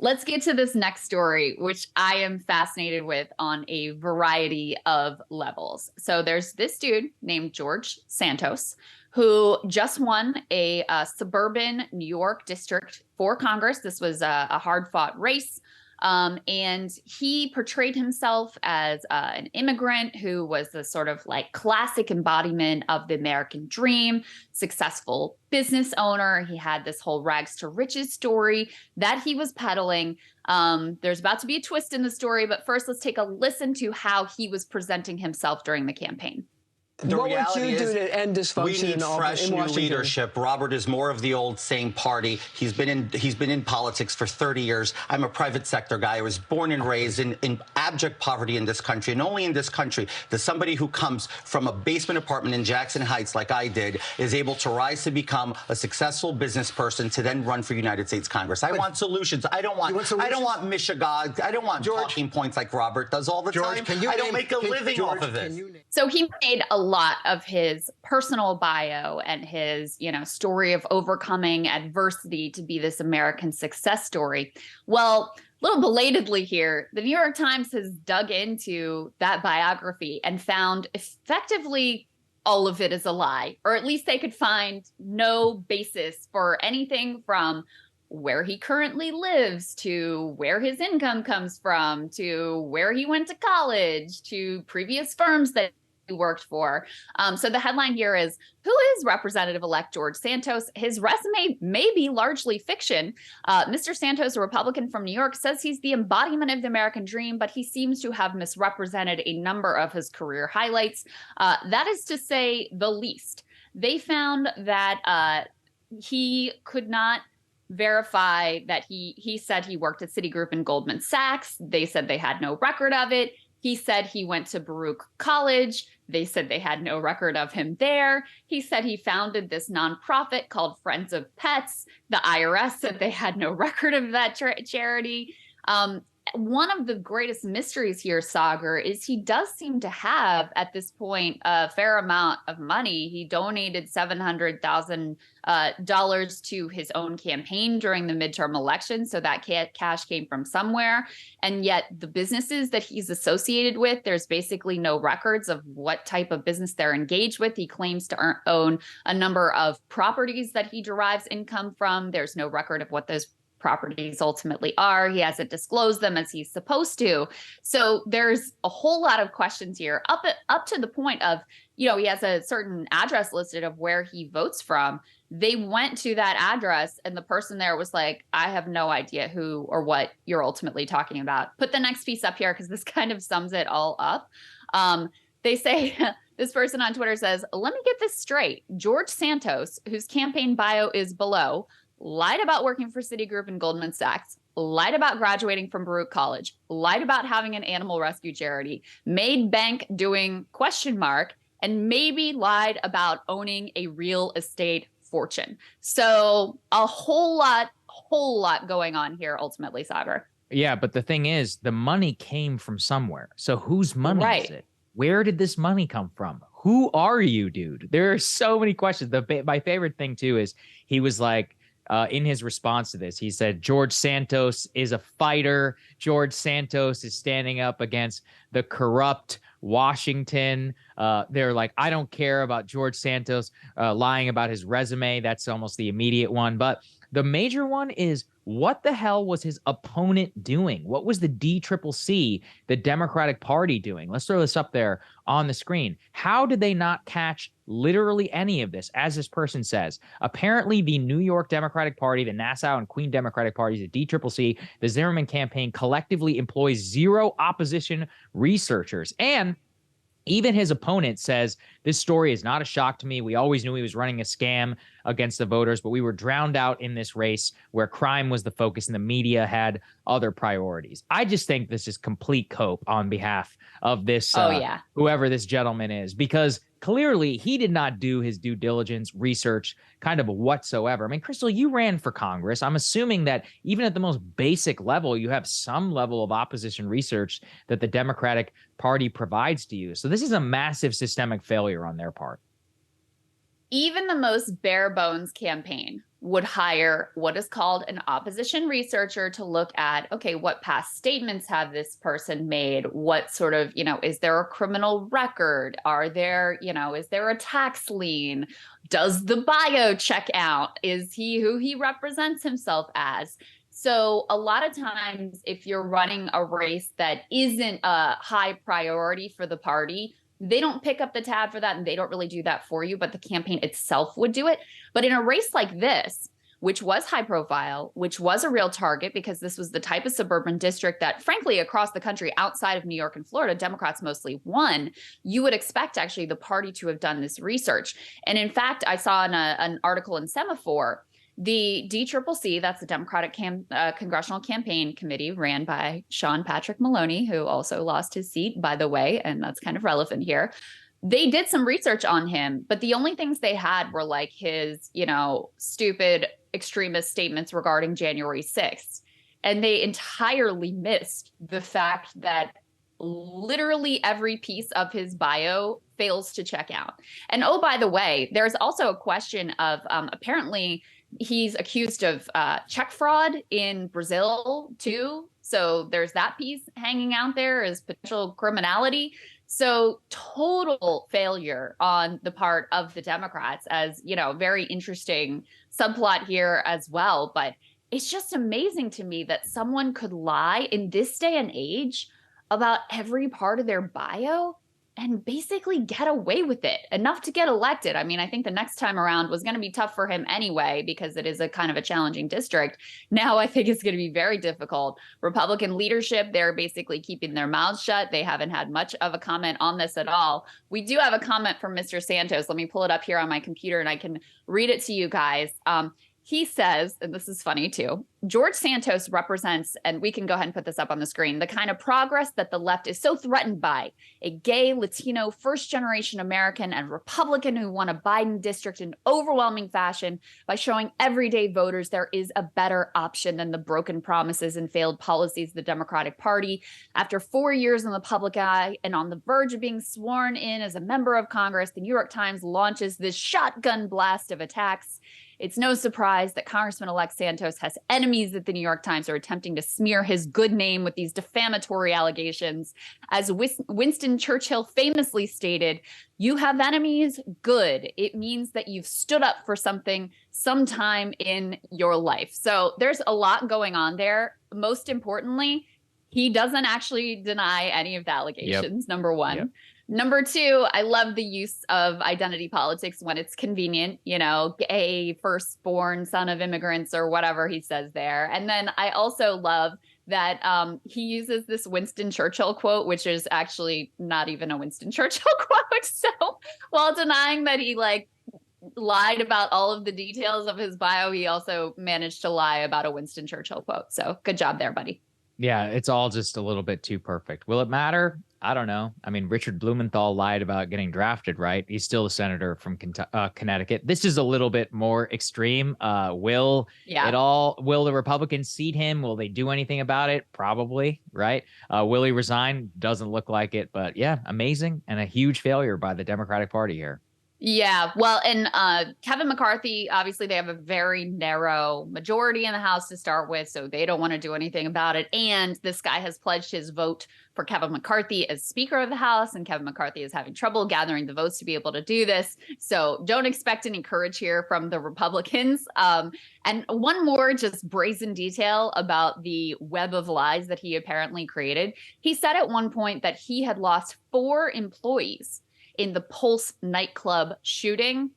Let's get to this next story, which I am fascinated with on a variety of levels. So there's this dude named George Santos who just won a suburban New York district for Congress. This was a hard-fought race. And he portrayed himself as an immigrant who was the sort of like classic embodiment of the American dream, successful business owner. He had this whole rags to riches story that he was peddling. There's about to be a twist in the story, but first let's take a listen to how he was presenting himself during the campaign. What would you do to end dysfunction? We need fresh new leadership. Robert is more of the old same party. He's been in politics for 30 years. I'm a private sector guy. I was born and raised in abject poverty in this country, and only in this country does somebody who comes from a basement apartment in Jackson Heights, like I did, is able to rise to become a successful business person to then run for United States Congress. I want solutions. I don't want Michigan. I don't want talking points like Robert does all the time. I don't make a living off of this. So he made a lot of his personal bio and his, story of overcoming adversity to be this American success story. Well, a little belatedly here, the New York Times has dug into that biography and found effectively all of it is a lie, or at least they could find no basis for anything from where he currently lives to where his income comes from to where he went to college to previous firms that he worked for. So the headline here is, who is Representative-elect George Santos? His resume may be largely fiction. Mr. Santos, a Republican from New York, says he's the embodiment of the American dream, but he seems to have misrepresented a number of his career highlights. That is to say the least. They found that he could not verify that he said he worked at Citigroup and Goldman Sachs. They said they had no record of it. He said he went to Baruch College. They said they had no record of him there. He said he founded this nonprofit called Friends of Pets. The IRS said they had no record of that charity. One of the greatest mysteries here, Saagar, is he does seem to have, at this point, a fair amount of money. He donated $700,000 to his own campaign during the midterm election, so that cash came from somewhere. And yet the businesses that he's associated with, there's basically no records of what type of business they're engaged with. He claims to own a number of properties that he derives income from. There's no record of what those properties ultimately are. He hasn't disclosed them as he's supposed to. So there's a whole lot of questions here, up to the point of, he has a certain address listed of where he votes from. They went to that address and the person there was like, I have no idea who or what you're ultimately talking about. Put the next piece up here because this kind of sums it all up. They say, this person on Twitter says, let me get this straight. George Santos, whose campaign bio is below, lied about working for Citigroup and Goldman Sachs, lied about graduating from Baruch College, lied about having an animal rescue charity, made bank doing ? And maybe lied about owning a real estate fortune. So a whole lot going on here ultimately, Saagar. Yeah, but the thing is, the money came from somewhere. So whose money is it? Where did this money come from? Who are you, dude? There are so many questions. My favorite thing, too, is he was like, in his response to this, he said, George Santos is a fighter. George Santos is standing up against the corrupt Washington. They're like, I don't care about George Santos lying about his resume. That's almost the immediate one. But the major one is, what the hell was his opponent doing? What was the DCCC, the Democratic Party, doing? Let's throw this up there on the screen. How did they not catch literally any of this? As this person says, apparently the New York Democratic Party, the Nassau and Queen Democratic Parties, the DCCC, the Zimmerman campaign collectively employs 0 opposition researchers. And even his opponent says, this story is not a shock to me. We always knew he was running a scam against the voters, but we were drowned out in this race where crime was the focus and the media had other priorities. I just think this is complete cope on behalf of this, whoever this gentleman is, because clearly he did not do his due diligence research kind of whatsoever. I mean, Krystal, you ran for Congress. I'm assuming that even at the most basic level, you have some level of opposition research that the Democratic Party provides to you. So this is a massive systemic failure on their part. even the most bare bones campaign would hire what is called an opposition researcher to look at, okay, what past statements have this person made? What sort of, is there a criminal record? Are there, is there a tax lien? Does the bio check out? Is he who he represents himself as? So a lot of times, if you're running a race that isn't a high priority for the party, they don't pick up the tab for that, and they don't really do that for you, but the campaign itself would do it. But in a race like this, which was high profile, which was a real target, because this was the type of suburban district that, frankly, across the country outside of New York and Florida, Democrats mostly won, you would expect actually the party to have done this research. And in fact, I saw in an article in Semaphore, the DCCC, that's the Democratic Congressional Campaign Committee, ran by Sean Patrick Maloney, who also lost his seat, by the way, and that's kind of relevant here. They did some research on him, but the only things they had were like his, stupid extremist statements regarding January 6th. And they entirely missed the fact that literally every piece of his bio fails to check out. And oh, by the way, there's also a question of apparently he's accused of check fraud in Brazil, too. So there's that piece hanging out there as potential criminality. So total failure on the part of the Democrats, as, very interesting subplot here as well. But it's just amazing to me that someone could lie in this day and age about every part of their bio and basically get away with it enough to get elected. I mean, I think the next time around was going to be tough for him anyway, because it is a kind of a challenging district. Now I think it's going to be very difficult. Republican leadership, they're basically keeping their mouths shut. They haven't had much of a comment on this at all. We do have a comment from Mr. Santos. Let me pull it up here on my computer and I can read it to you guys. He says, and this is funny too, George Santos represents, and we can go ahead and put this up on the screen, the kind of progress that the left is so threatened by. A gay, Latino, first-generation American and Republican who won a Biden district in overwhelming fashion by showing everyday voters there is a better option than the broken promises and failed policies of the Democratic Party. After 4 years in the public eye and on the verge of being sworn in as a member of Congress, the New York Times launches this shotgun blast of attacks. It's no surprise that Congressman-elect Santos has enemies at the New York Times are attempting to smear his good name with these defamatory allegations. As Winston Churchill famously stated, "You have enemies? Good. It means that you've stood up for something sometime in your life." So there's a lot going on there. Most importantly, he doesn't actually deny any of the allegations, number one. Yep. Number two, I love the use of identity politics when it's convenient, gay, firstborn son of immigrants or whatever he says there. And then I also love that he uses this Winston Churchill quote, which is actually not even a Winston Churchill quote. So while denying that he lied about all of the details of his bio, he also managed to lie about a Winston Churchill quote. So good job there, buddy. Yeah, it's all just a little bit too perfect. Will it matter? I don't know. I mean, Richard Blumenthal lied about getting drafted, right? He's still a senator from Connecticut. This is a little bit more extreme. Will the Republicans seat him? Will they do anything about it? Probably, right? Will he resign? Doesn't look like it, but yeah, amazing and a huge failure by the Democratic Party here. Yeah, well, and Kevin McCarthy, obviously they have a very narrow majority in the House to start with, so they don't want to do anything about it. And this guy has pledged his vote for Kevin McCarthy as Speaker of the House, and Kevin McCarthy is having trouble gathering the votes to be able to do this. So don't expect any courage here from the Republicans. And one more just brazen detail about the web of lies that he apparently created. He said at one point that he had lost 4 employees in the Pulse nightclub shooting.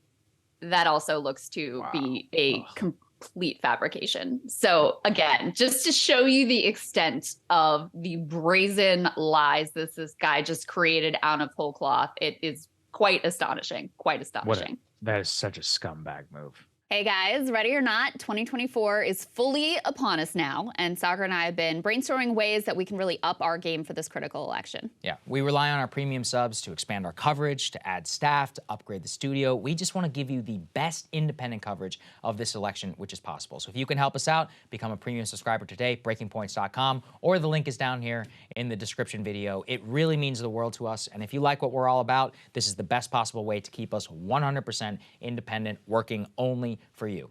That also looks to be a complete fabrication. So again, just to show you the extent of the brazen lies this guy just created out of whole cloth, it is quite astonishing. Quite astonishing. That is such a scumbag move. Hey guys, ready or not, 2024 is fully upon us now, and Saagar and I have been brainstorming ways that we can really up our game for this critical election. Yeah, we rely on our premium subs to expand our coverage, to add staff, to upgrade the studio. We just want to give you the best independent coverage of this election, which is possible. So if you can help us out, become a premium subscriber today, breakingpoints.com, or the link is down here in the description video. It really means the world to us, and if you like what we're all about, this is the best possible way to keep us 100% independent, working only for you.